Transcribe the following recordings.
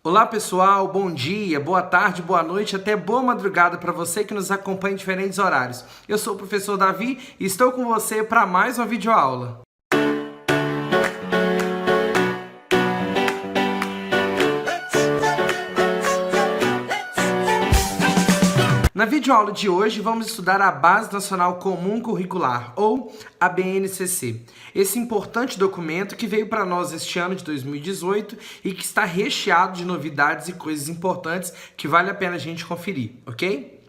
Olá pessoal, bom dia, boa tarde, boa noite, até boa madrugada para você que nos acompanha em diferentes horários. Eu sou o professor Davi e estou com você para mais uma videoaula. Na videoaula de hoje, vamos estudar a Base Nacional Comum Curricular, ou a BNCC. Esse importante documento que veio para nós este ano de 2018 e que está recheado de novidades e coisas importantes que vale a pena a gente conferir, ok?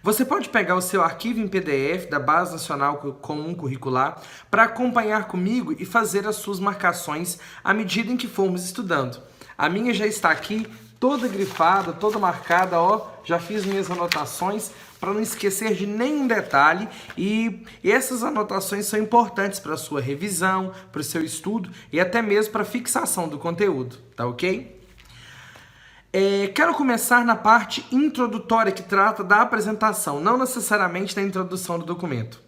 Você pode pegar o seu arquivo em PDF da Base Nacional Comum Curricular para acompanhar comigo e fazer as suas marcações à medida em que formos estudando. A minha já está aqui, toda grifada, toda marcada, ó, já fiz minhas anotações para não esquecer de nenhum detalhe e essas anotações são importantes para a sua revisão, para o seu estudo e até mesmo para a fixação do conteúdo, tá ok? Quero começar na parte introdutória que trata da apresentação, não necessariamente da introdução do documento.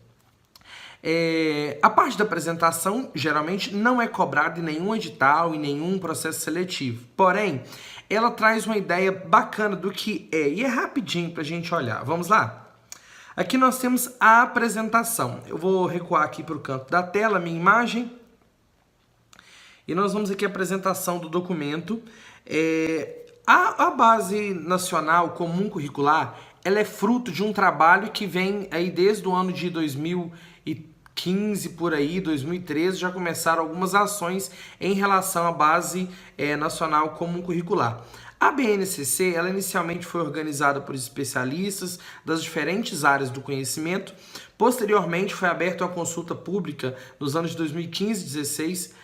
A parte da apresentação geralmente não é cobrada em nenhum edital, em nenhum processo seletivo. Porém, ela traz uma ideia bacana do que é. E é rapidinho para a gente olhar. Vamos lá? Aqui nós temos a apresentação. Eu vou recuar aqui para o canto da tela, minha imagem. E nós vamos aqui a apresentação do documento. A Base Nacional Comum Curricular, ela é fruto de um trabalho que vem aí desde o ano de 2015, por aí, 2013, já começaram algumas ações em relação à Base Nacional Comum Curricular. A BNCC, ela inicialmente foi organizada por especialistas das diferentes áreas do conhecimento. Posteriormente, foi aberta uma consulta pública nos anos de 2015 e 2016,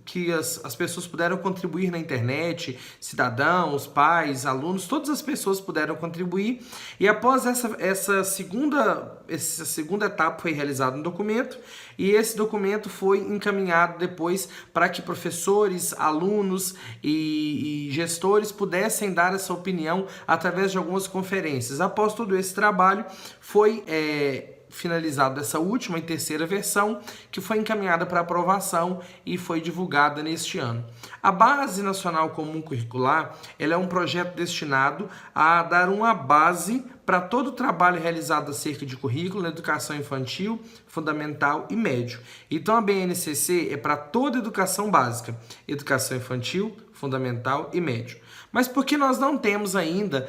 que as pessoas puderam contribuir na internet, cidadãos, pais, alunos, todas as pessoas puderam contribuir. E após essa segunda etapa foi realizado um documento e esse documento foi encaminhado depois para que professores, alunos e gestores pudessem dar essa opinião através de algumas conferências. Após todo esse trabalho, foi finalizada essa última e terceira versão, que foi encaminhada para aprovação e foi divulgada neste ano. A Base Nacional Comum Curricular, ela é um projeto destinado a dar uma base para todo o trabalho realizado acerca de currículo na educação infantil, fundamental e médio. Então a BNCC é para toda a educação básica, educação infantil, fundamental e médio. Mas por que nós não temos ainda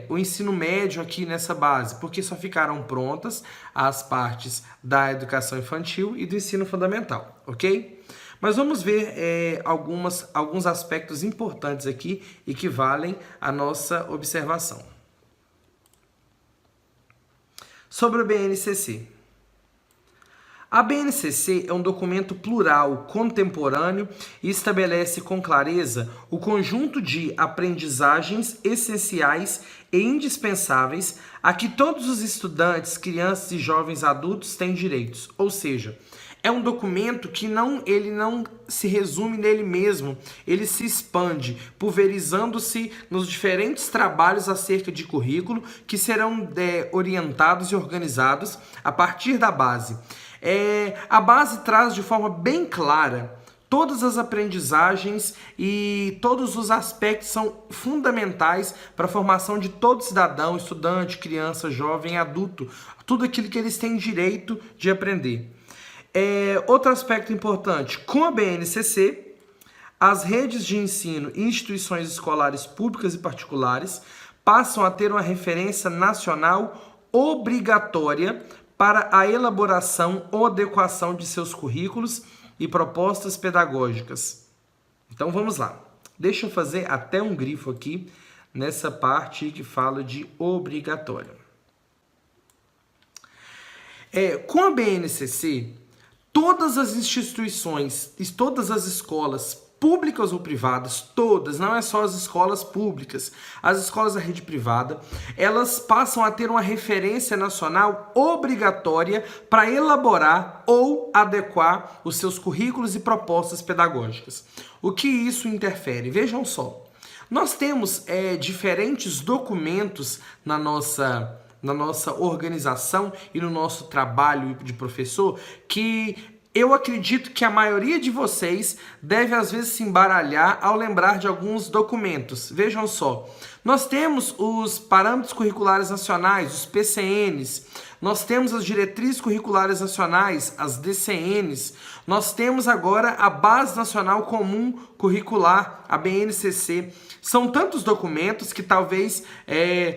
o ensino médio aqui nessa base? Porque só ficaram prontas as partes da educação infantil e do ensino fundamental, ok? Mas vamos ver alguns aspectos importantes aqui e que valem a nossa observação. Sobre o BNCC. A BNCC é um documento plural, contemporâneo e estabelece com clareza o conjunto de aprendizagens essenciais e indispensáveis a que todos os estudantes, crianças e jovens adultos têm direitos. Ou seja, é um documento que ele não se resume nele mesmo, ele se expande, pulverizando-se nos diferentes trabalhos acerca de currículo que serão orientados e organizados a partir da base. A base traz de forma bem clara todas as aprendizagens e todos os aspectos são fundamentais para a formação de todo cidadão, estudante, criança, jovem, adulto, tudo aquilo que eles têm direito de aprender. Outro aspecto importante, com a BNCC, as redes de ensino e instituições escolares públicas e particulares passam a ter uma referência nacional obrigatória para a elaboração ou adequação de seus currículos e propostas pedagógicas. Então vamos lá. Deixa eu fazer até um grifo aqui nessa parte que fala de obrigatória. Com a BNCC, todas as instituições e todas as escolas públicas ou privadas, todas, não é só as escolas públicas, as escolas da rede privada, elas passam a ter uma referência nacional obrigatória para elaborar ou adequar os seus currículos e propostas pedagógicas. O que isso interfere? Vejam só, nós temos diferentes documentos na nossa organização e no nosso trabalho de professor que eu acredito que a maioria de vocês deve às vezes se embaralhar ao lembrar de alguns documentos. Vejam só, nós temos os Parâmetros Curriculares Nacionais, os PCNs, nós temos as Diretrizes Curriculares Nacionais, as DCNs, nós temos agora a Base Nacional Comum Curricular, a BNCC. São tantos documentos que talvez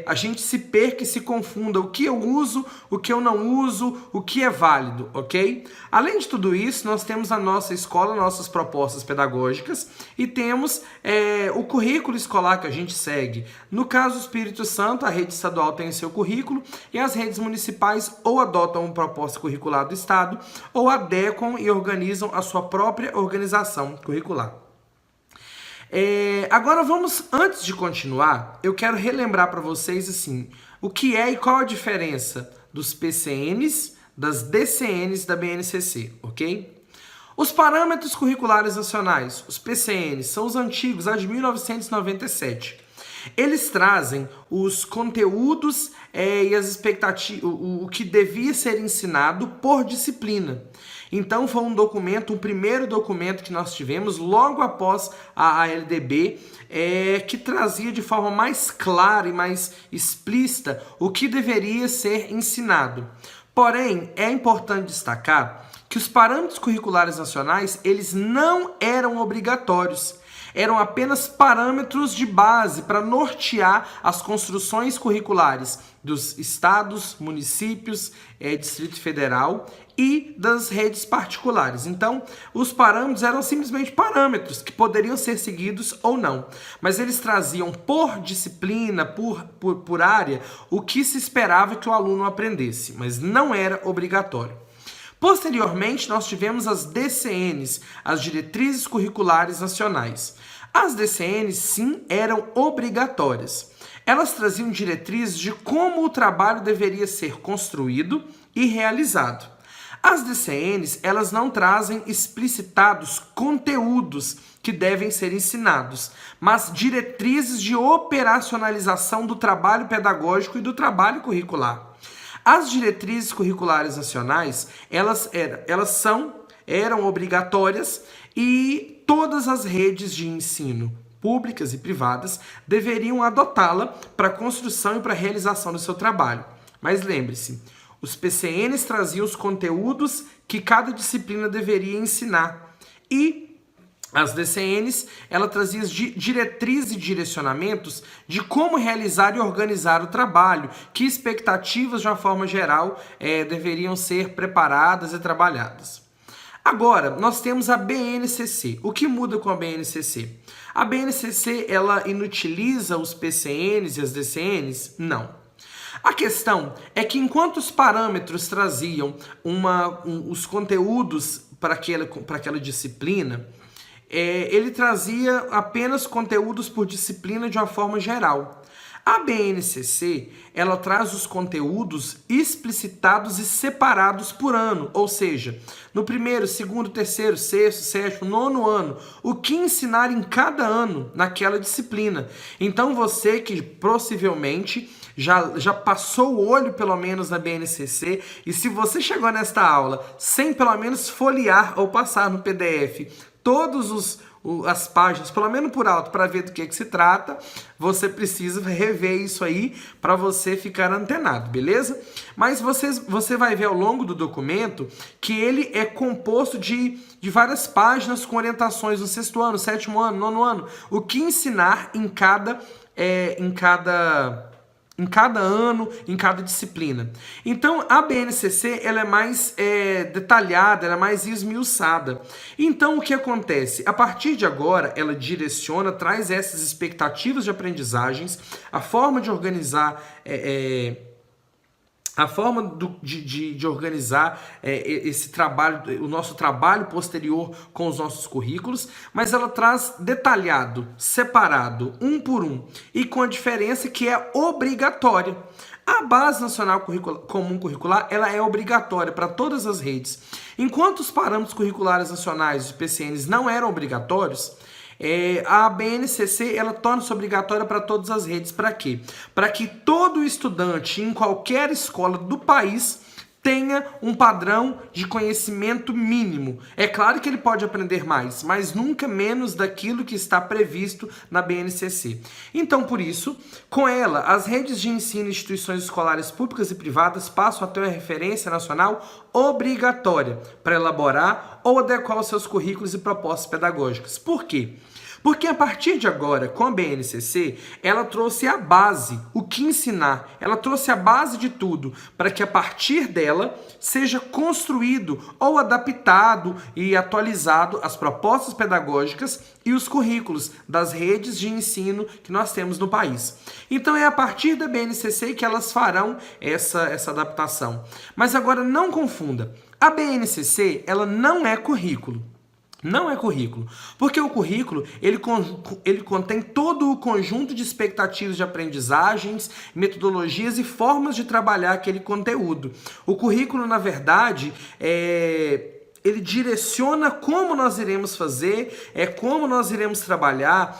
a gente se perca e se confunda o que eu uso, o que eu não uso, o que é válido, ok? Além de tudo isso, nós temos a nossa escola, nossas propostas pedagógicas e temos o currículo escolar que a gente segue. No caso do Espírito Santo, a rede estadual tem o seu currículo e as redes municipais ou adotam uma proposta curricular do Estado ou adequam e organizam a sua própria organização curricular. Agora vamos, antes de continuar, eu quero relembrar para vocês assim, o que é e qual a diferença dos PCNs, das DCNs da BNCC, ok? Os Parâmetros Curriculares Nacionais, os PCNs, são os antigos, a de 1997. Eles trazem os conteúdos e as expectativas, o que devia ser ensinado por disciplina. Então foi um documento, o primeiro documento que nós tivemos logo após a LDB, que trazia de forma mais clara e mais explícita o que deveria ser ensinado. Porém, é importante destacar que os parâmetros curriculares nacionais, eles não eram obrigatórios. Eram apenas parâmetros de base para nortear as construções curriculares dos estados, municípios, Distrito Federal e das redes particulares. Então, os parâmetros eram simplesmente parâmetros que poderiam ser seguidos ou não, mas eles traziam por disciplina, por área, o que se esperava que o aluno aprendesse, mas não era obrigatório. Posteriormente, nós tivemos as DCNs, as Diretrizes Curriculares Nacionais. As DCNs, sim, eram obrigatórias. Elas traziam diretrizes de como o trabalho deveria ser construído e realizado. As DCNs, elas não trazem explicitados conteúdos que devem ser ensinados, mas diretrizes de operacionalização do trabalho pedagógico e do trabalho curricular. As diretrizes curriculares nacionais, elas eram obrigatórias e todas as redes de ensino, públicas e privadas, deveriam adotá-la para a construção e para a realização do seu trabalho. Mas lembre-se, os PCNs traziam os conteúdos que cada disciplina deveria ensinar e as DCNs, ela trazia diretrizes e direcionamentos de como realizar e organizar o trabalho, que expectativas, de uma forma geral, deveriam ser preparadas e trabalhadas. Agora, nós temos a BNCC. O que muda com a BNCC? A BNCC, ela inutiliza os PCNs e as DCNs? Não. A questão é que enquanto os parâmetros traziam os conteúdos para aquela disciplina, ele trazia apenas conteúdos por disciplina de uma forma geral. A BNCC, ela traz os conteúdos explicitados e separados por ano, ou seja, no primeiro, segundo, terceiro, sexto, sétimo, nono ano, o que ensinar em cada ano naquela disciplina. Então você que possivelmente já passou o olho pelo menos na BNCC, e se você chegou nesta aula sem pelo menos folhear ou passar no PDF todas as páginas, pelo menos por alto, para ver do que se trata, você precisa rever isso aí para você ficar antenado, beleza? Mas você vai ver ao longo do documento que ele é composto de várias páginas com orientações no sexto ano, sétimo ano, nono ano, o que ensinar em cada ano, em cada disciplina. Então, a BNCC ela é mais detalhada, ela é mais esmiuçada. Então, o que acontece? A partir de agora, ela direciona, traz essas expectativas de aprendizagens, a forma de organizar de organizar esse trabalho, o nosso trabalho posterior com os nossos currículos, mas ela traz detalhado, separado, um por um, e com a diferença que é obrigatória. A Base Nacional Comum Curricular, ela é obrigatória para todas as redes. Enquanto os Parâmetros Curriculares Nacionais, os PCNs, não eram obrigatórios, a BNCC ela torna-se obrigatória para todas as redes. Para quê? Para que todo estudante em qualquer escola do país tenha um padrão de conhecimento mínimo. É claro que ele pode aprender mais, mas nunca menos daquilo que está previsto na BNCC. Então, por isso, com ela, as redes de ensino e instituições escolares públicas e privadas passam a ter uma referência nacional obrigatória para elaborar ou adequar os seus currículos e propostas pedagógicas. Por quê? Porque a partir de agora, com a BNCC, ela trouxe a base, o que ensinar. Ela trouxe a base de tudo, para que a partir dela seja construído ou adaptado e atualizado as propostas pedagógicas e os currículos das redes de ensino que nós temos no país. Então é a partir da BNCC que elas farão essa adaptação. Mas agora não confunda, a BNCC ela não é currículo. Não é currículo, porque o currículo ele contém todo o conjunto de expectativas de aprendizagens, metodologias e formas de trabalhar aquele conteúdo. O currículo, na verdade, ele direciona como nós iremos fazer, como nós iremos trabalhar,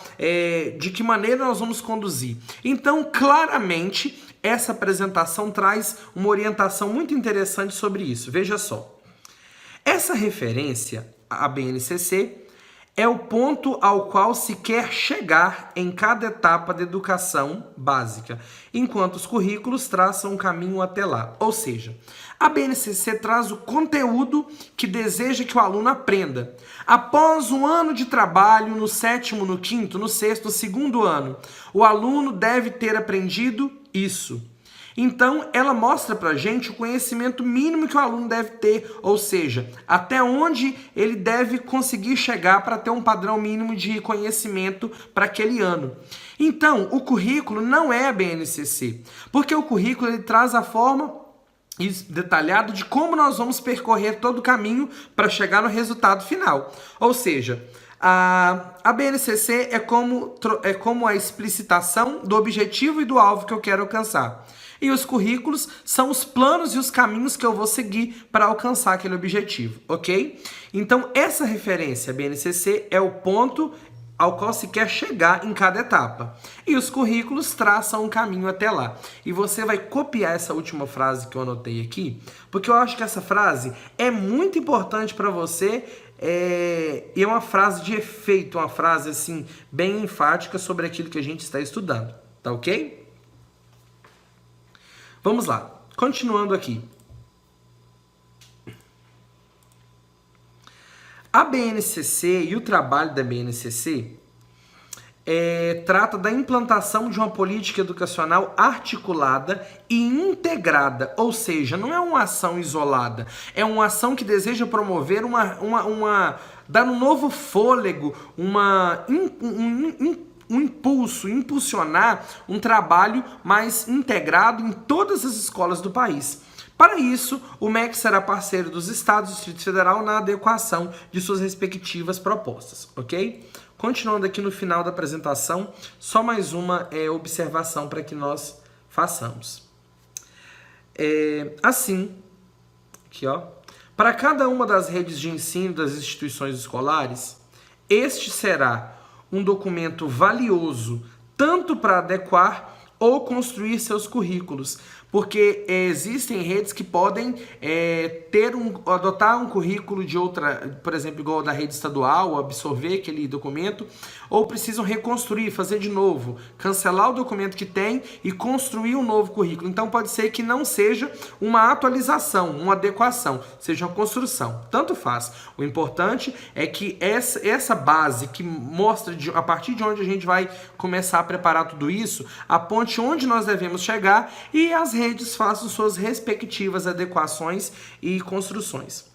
de que maneira nós vamos conduzir. Então, claramente, essa apresentação traz uma orientação muito interessante sobre isso. Veja só. Essa referência a BNCC é o ponto ao qual se quer chegar em cada etapa da educação básica, enquanto os currículos traçam um caminho até lá. Ou seja, a BNCC traz o conteúdo que deseja que o aluno aprenda. Após um ano de trabalho, no 7º, no 5º, no 6º, no 2º ano, o aluno deve ter aprendido isso. Então, ela mostra pra gente o conhecimento mínimo que o aluno deve ter, ou seja, até onde ele deve conseguir chegar para ter um padrão mínimo de conhecimento para aquele ano. Então, o currículo não é a BNCC, porque o currículo ele traz a forma detalhado de como nós vamos percorrer todo o caminho para chegar no resultado final. Ou seja, a BNCC é como a explicitação do objetivo e do alvo que eu quero alcançar. E os currículos são os planos e os caminhos que eu vou seguir para alcançar aquele objetivo, ok? Então, essa referência, a BNCC, é o ponto ao qual se quer chegar em cada etapa. E os currículos traçam um caminho até lá. E você vai copiar essa última frase que eu anotei aqui, porque eu acho que essa frase é muito importante para você, e é uma frase de efeito, uma frase assim bem enfática sobre aquilo que a gente está estudando, tá ok? Vamos lá, continuando aqui. A BNCC e o trabalho da BNCC trata da implantação de uma política educacional articulada e integrada, ou seja, não é uma ação isolada, é uma ação que deseja promover dar um novo fôlego, um impulso, impulsionar um trabalho mais integrado em todas as escolas do país. Para isso, o MEC será parceiro dos estados e do Distrito Federal na adequação de suas respectivas propostas, ok? Continuando aqui no final da apresentação, só mais uma observação para que nós façamos. Assim, aqui ó, para cada uma das redes de ensino das instituições escolares, este será um documento valioso tanto para adequar ou construir seus currículos, porque existem redes que podem adotar um currículo de outra, por exemplo, igual da rede estadual, absorver aquele documento, ou precisam reconstruir, fazer de novo, cancelar o documento que tem e construir um novo currículo. Então pode ser que não seja uma atualização, uma adequação, seja uma construção, tanto faz. O importante é que essa base que mostra a partir de onde a gente vai começar a preparar tudo isso, aponte onde nós devemos chegar e as redes façam suas respectivas adequações e construções.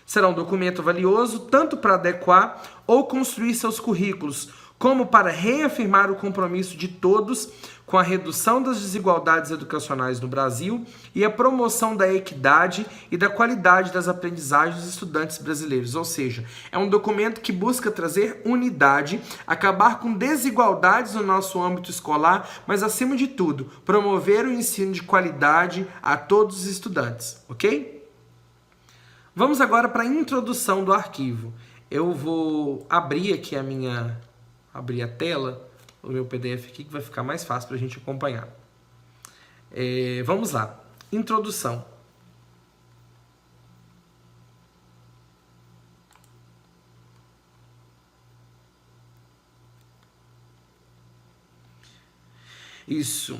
Será um documento valioso tanto para adequar ou construir seus currículos, como para reafirmar o compromisso de todos com a redução das desigualdades educacionais no Brasil e a promoção da equidade e da qualidade das aprendizagens dos estudantes brasileiros. Ou seja, é um documento que busca trazer unidade, acabar com desigualdades no nosso âmbito escolar, mas, acima de tudo, promover o ensino de qualidade a todos os estudantes, ok? Vamos agora para a introdução do arquivo. Eu vou abrir aqui abrir a tela, o meu PDF aqui, que vai ficar mais fácil para a gente acompanhar. Vamos lá. Introdução. Isso.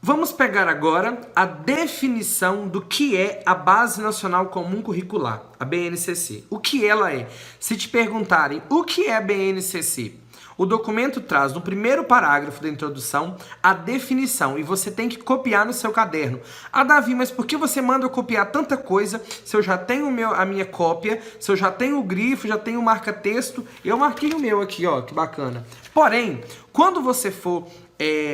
Vamos pegar agora a definição do que é a Base Nacional Comum Curricular, a BNCC. O que ela é? Se te perguntarem o que é a BNCC, o documento traz no primeiro parágrafo da introdução a definição e você tem que copiar no seu caderno. Ah, Davi, mas por que você manda eu copiar tanta coisa se eu já tenho a minha cópia, se eu já tenho o grifo, já tenho o marca-texto? Eu marquei o meu aqui, ó, que bacana. Porém, quando você for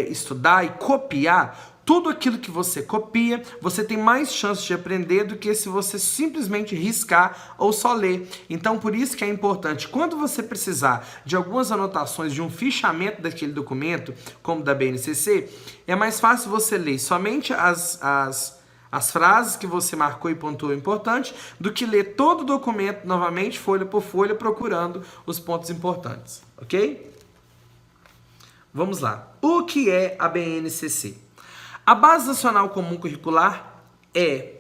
estudar e copiar, tudo aquilo que você copia, você tem mais chance de aprender do que se você simplesmente riscar ou só ler. Então, por isso que é importante, quando você precisar de algumas anotações, de um fichamento daquele documento, como da BNCC, é mais fácil você ler somente as frases que você marcou e pontuou importante, do que ler todo o documento novamente, folha por folha, procurando os pontos importantes, ok? Vamos lá. O que é a BNCC? A Base Nacional Comum Curricular é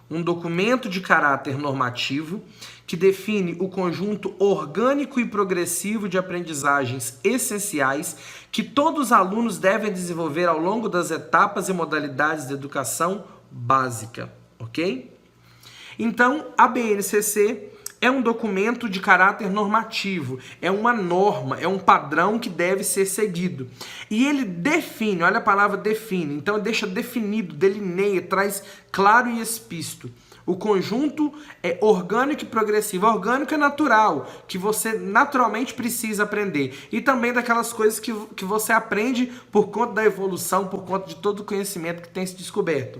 um documento de caráter normativo que define o conjunto orgânico e progressivo de aprendizagens essenciais que todos os alunos devem desenvolver ao longo das etapas e modalidades de educação básica, ok? Então, a BNCC é um documento de caráter normativo, é uma norma, é um padrão que deve ser seguido. E ele define, olha a palavra define, então deixa definido, delineia, traz claro e explícito. O conjunto é orgânico e progressivo. Orgânico é natural, que você naturalmente precisa aprender. E também daquelas coisas que você aprende por conta da evolução, por conta de todo o conhecimento que tem se descoberto.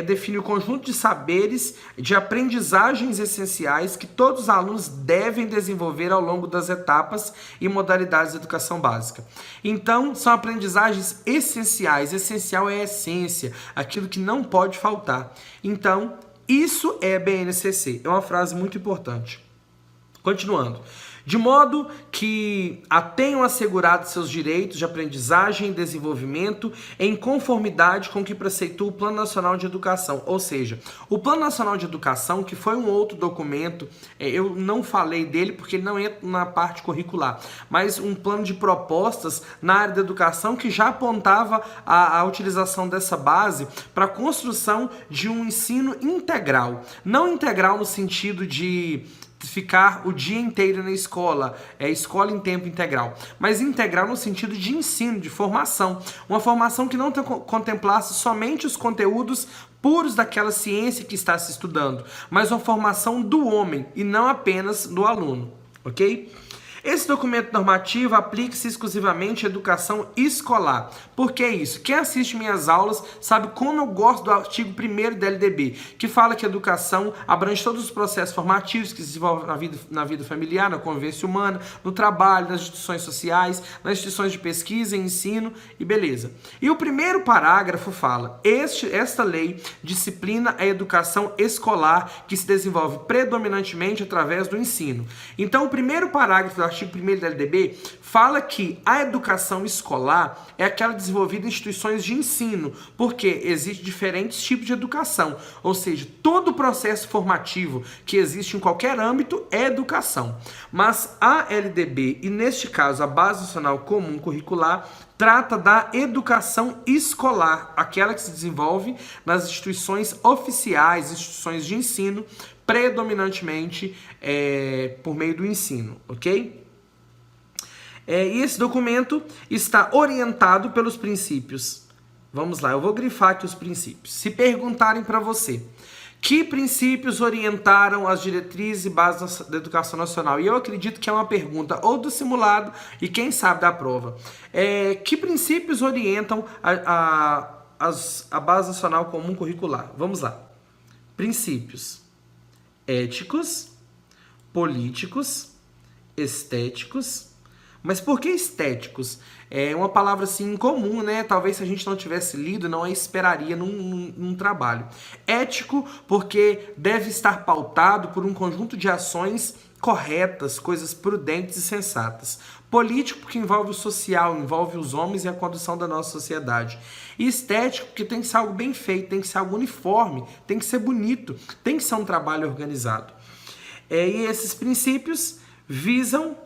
Define o conjunto de saberes, de aprendizagens essenciais que todos os alunos devem desenvolver ao longo das etapas e modalidades de educação básica. Então, são aprendizagens essenciais. Essencial é a essência, aquilo que não pode faltar. Então, isso é BNCC. É uma frase muito importante. Continuando. De modo que tenham assegurado seus direitos de aprendizagem e desenvolvimento em conformidade com o que preceitua o Plano Nacional de Educação. Ou seja, o Plano Nacional de Educação, que foi um outro documento, eu não falei dele porque ele não entra na parte curricular, mas um plano de propostas na área da educação que já apontava a utilização dessa base para a construção de um ensino integral. Não integral no sentido de ficar o dia inteiro na escola, escola em tempo integral, mas integral no sentido de ensino, de formação, uma formação que não contemplasse somente os conteúdos puros daquela ciência que está se estudando, mas uma formação do homem e não apenas do aluno, ok? Esse documento normativo aplica-se exclusivamente à educação escolar. Por que isso? Quem assiste minhas aulas sabe como eu gosto do artigo 1º da LDB, que fala que a educação abrange todos os processos formativos que se desenvolvem na vida familiar, na convivência humana, no trabalho, nas instituições sociais, nas instituições de pesquisa e ensino, e beleza. E o primeiro parágrafo fala: esta lei disciplina a educação escolar que se desenvolve predominantemente através do ensino. Então, o primeiro parágrafo do artigo 1º da LDB fala que a educação escolar é aquela desenvolvida em instituições de ensino, porque existem diferentes tipos de educação, ou seja, todo o processo formativo que existe em qualquer âmbito é educação. Mas a LDB, e neste caso a Base Nacional Comum Curricular, trata da educação escolar, aquela que se desenvolve nas instituições oficiais, instituições de ensino, predominantemente por meio do ensino, ok? E esse documento está orientado pelos princípios. Vamos lá, eu vou grifar aqui os princípios. Se perguntarem para você, que princípios orientaram as diretrizes e bases da educação nacional? E eu acredito que é uma pergunta ou do simulado e quem sabe da prova. Que princípios orientam a Base Nacional Comum Curricular? Vamos lá. Princípios éticos, políticos, estéticos. Mas por que estéticos? É uma palavra assim incomum, né? Talvez se a gente não tivesse lido, não a esperaria num trabalho. Ético, porque deve estar pautado por um conjunto de ações corretas, coisas prudentes e sensatas. Político, porque envolve o social, envolve os homens e a condução da nossa sociedade. E estético, porque tem que ser algo bem feito, tem que ser algo uniforme, tem que ser bonito, tem que ser um trabalho organizado. E esses princípios visam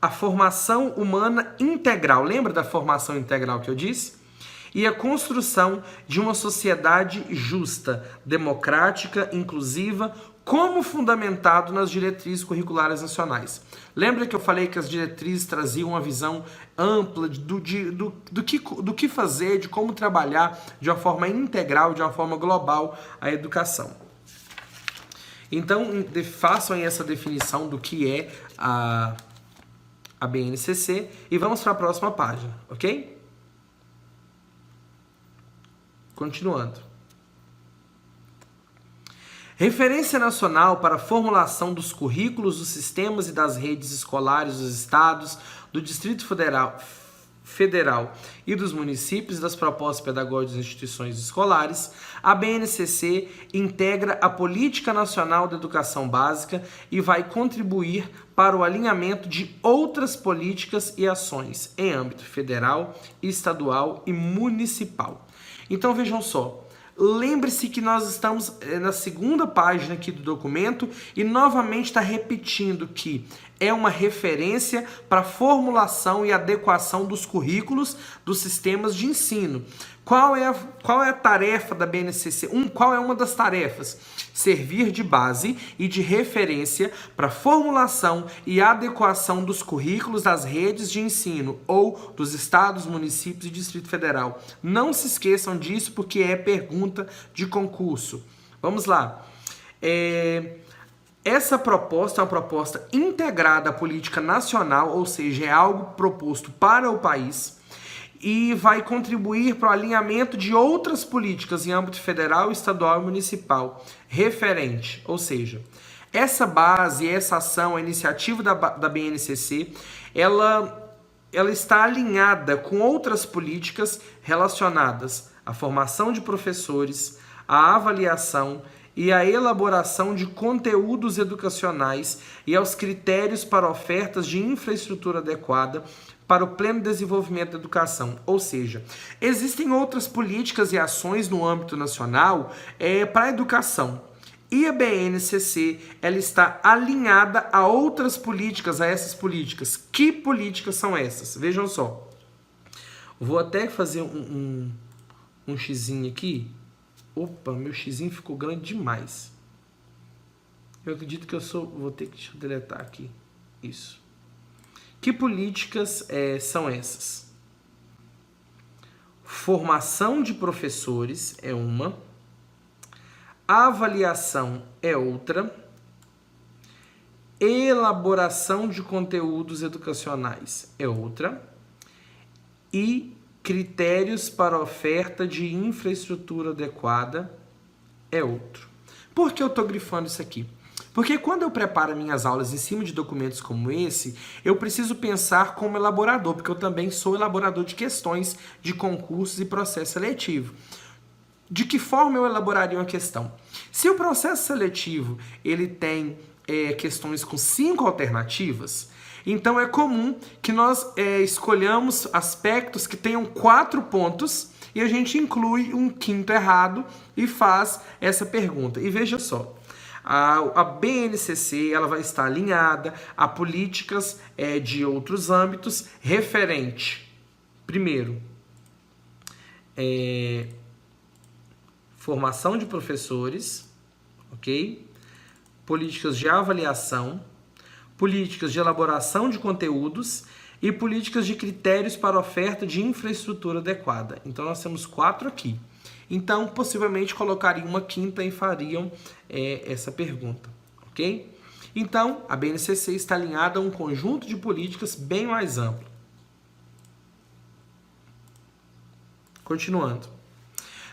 a formação humana integral. Lembra da formação integral que eu disse? E a construção de uma sociedade justa, democrática, inclusiva, como fundamentado nas diretrizes curriculares nacionais. Lembra que eu falei que as diretrizes traziam uma visão ampla do que fazer, de como trabalhar de uma forma integral, de uma forma global a educação. Então, façam aí essa definição do que é a BNCC e vamos para a próxima página, ok? Continuando. Referência nacional para a formulação dos currículos dos sistemas e das redes escolares dos estados, do Distrito Federal e dos municípios das propostas pedagógicas das instituições escolares, a BNCC integra a Política Nacional da Educação Básica e vai contribuir para o alinhamento de outras políticas e ações em âmbito federal, estadual e municipal. Então vejam só, lembre-se que nós estamos na segunda página aqui do documento e novamente está repetindo que é uma referência para a formulação e adequação dos currículos dos sistemas de ensino. Qual é a tarefa da BNCC? Qual é uma das tarefas? Servir de base e de referência para a formulação e adequação dos currículos das redes de ensino ou dos estados, municípios e Distrito Federal. Não se esqueçam disso porque é pergunta de concurso. Vamos lá. Essa proposta é uma proposta integrada à política nacional, ou seja, é algo proposto para o país e vai contribuir para o alinhamento de outras políticas em âmbito federal, estadual e municipal, referente, ou seja, essa base, essa ação, a iniciativa da BNCC, ela está alinhada com outras políticas relacionadas à formação de professores, à avaliação e à elaboração de conteúdos educacionais e aos critérios para ofertas de infraestrutura adequada para o pleno desenvolvimento da educação. Ou seja, existem outras políticas e ações no âmbito nacional para a educação. E a BNCC, ela está alinhada a outras políticas, a essas políticas. Que políticas são essas? Vejam só. Vou até fazer um xizinho aqui. Opa, meu xizinho ficou grande demais. Eu acredito que vou ter que deletar aqui. Isso. Que políticas são essas? Formação de professores é uma. Avaliação é outra. Elaboração de conteúdos educacionais é outra. E critérios para oferta de infraestrutura adequada é outro. Por que eu estou grifando isso aqui? Porque quando eu preparo minhas aulas em cima de documentos como esse, eu preciso pensar como elaborador, porque eu também sou elaborador de questões de concursos e processo seletivo. De que forma eu elaboraria uma questão? Se o processo seletivo ele tem questões com 5 alternativas, então é comum que nós escolhamos aspectos que tenham 4 pontos e a gente inclui um quinto errado e faz essa pergunta. E veja só, a BNCC ela vai estar alinhada a políticas de outros âmbitos referente, primeiro, formação de professores, ok? Políticas de avaliação, políticas de elaboração de conteúdos e políticas de critérios para oferta de infraestrutura adequada. Então, nós temos 4 aqui. Então, possivelmente, colocariam uma quinta e fariam essa pergunta, ok? Então, a BNCC está alinhada a um conjunto de políticas bem mais amplo. Continuando.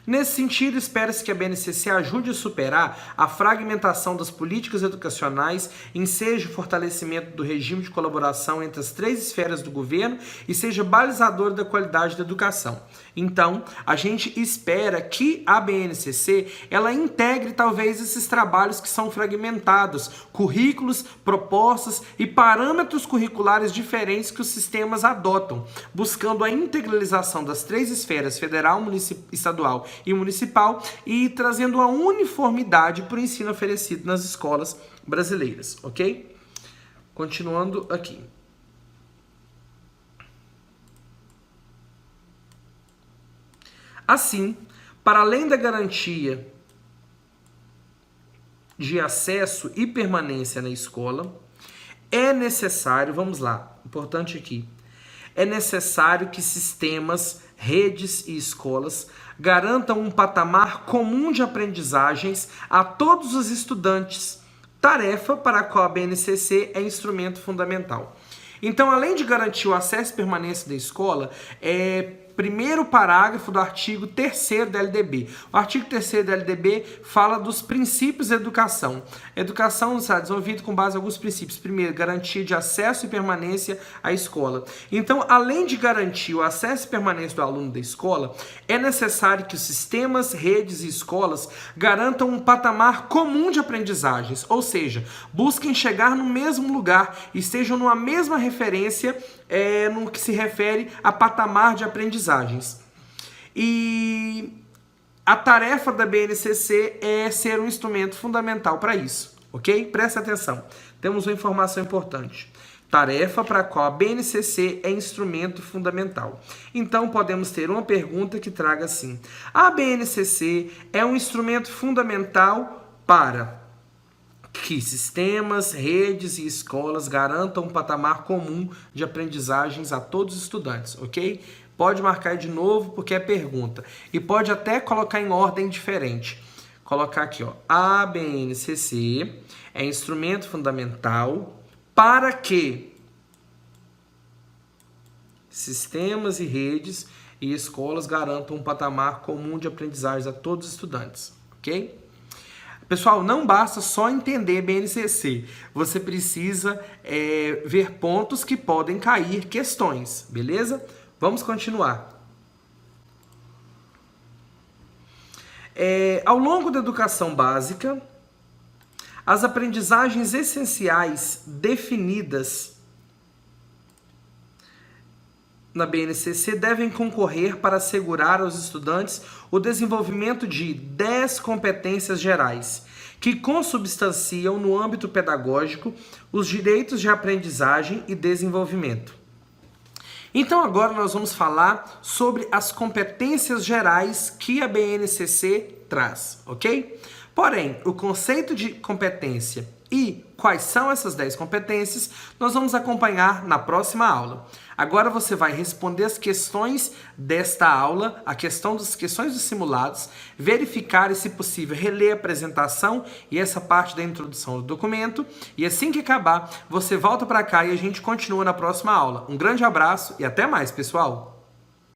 Nesse sentido, espera-se que a BNCC ajude a superar a fragmentação das políticas educacionais, enseje o fortalecimento do regime de colaboração entre as 3 esferas do governo e seja balizador da qualidade da educação. Então, a gente espera que a BNCC ela integre talvez esses trabalhos que são fragmentados, currículos, propostas e parâmetros curriculares diferentes que os sistemas adotam, buscando a integralização das 3 esferas, federal, estadual e municipal, e trazendo uma uniformidade para o ensino oferecido nas escolas brasileiras, ok? Continuando aqui. Assim, para além da garantia de acesso e permanência na escola, é necessário, vamos lá, importante aqui, é necessário que sistemas, redes e escolas garantam um patamar comum de aprendizagens a todos os estudantes, tarefa para a qual a BNCC é instrumento fundamental. Então, além de garantir o acesso e permanência da escola, primeiro parágrafo do artigo 3º da LDB. O artigo 3º da LDB fala dos princípios da educação. A educação está desenvolvida com base em alguns princípios. Primeiro, garantia de acesso e permanência à escola. Então, além de garantir o acesso e permanência do aluno da escola, é necessário que os sistemas, redes e escolas garantam um patamar comum de aprendizagens, ou seja, busquem chegar no mesmo lugar e estejam numa mesma referência no que se refere a patamar de aprendizagens. E a tarefa da BNCC é ser um instrumento fundamental para isso, ok? Presta atenção, temos uma informação importante. Tarefa para a qual a BNCC é instrumento fundamental. Então, podemos ter uma pergunta que traga assim: a BNCC é um instrumento fundamental para que sistemas, redes e escolas garantam um patamar comum de aprendizagens a todos os estudantes, ok? Pode marcar de novo porque é pergunta. E pode até colocar em ordem diferente. Colocar aqui, ó, a BNCC é instrumento fundamental para que sistemas e redes e escolas garantam um patamar comum de aprendizagem a todos os estudantes, ok? Pessoal, não basta só entender BNCC, você precisa ver pontos que podem cair questões, beleza? Vamos continuar. Ao longo da educação básica, as aprendizagens essenciais definidas na BNCC devem concorrer para assegurar aos estudantes o desenvolvimento de 10 competências gerais, que consubstanciam no âmbito pedagógico os direitos de aprendizagem e desenvolvimento. Então agora nós vamos falar sobre as competências gerais que a BNCC traz, ok? Porém, o conceito de competência e quais são essas 10 competências, nós vamos acompanhar na próxima aula. Agora você vai responder as questões desta aula, as questões dos simulados, verificar e, se possível, reler a apresentação e essa parte da introdução do documento. E assim que acabar, você volta para cá e a gente continua na próxima aula. Um grande abraço e até mais, pessoal!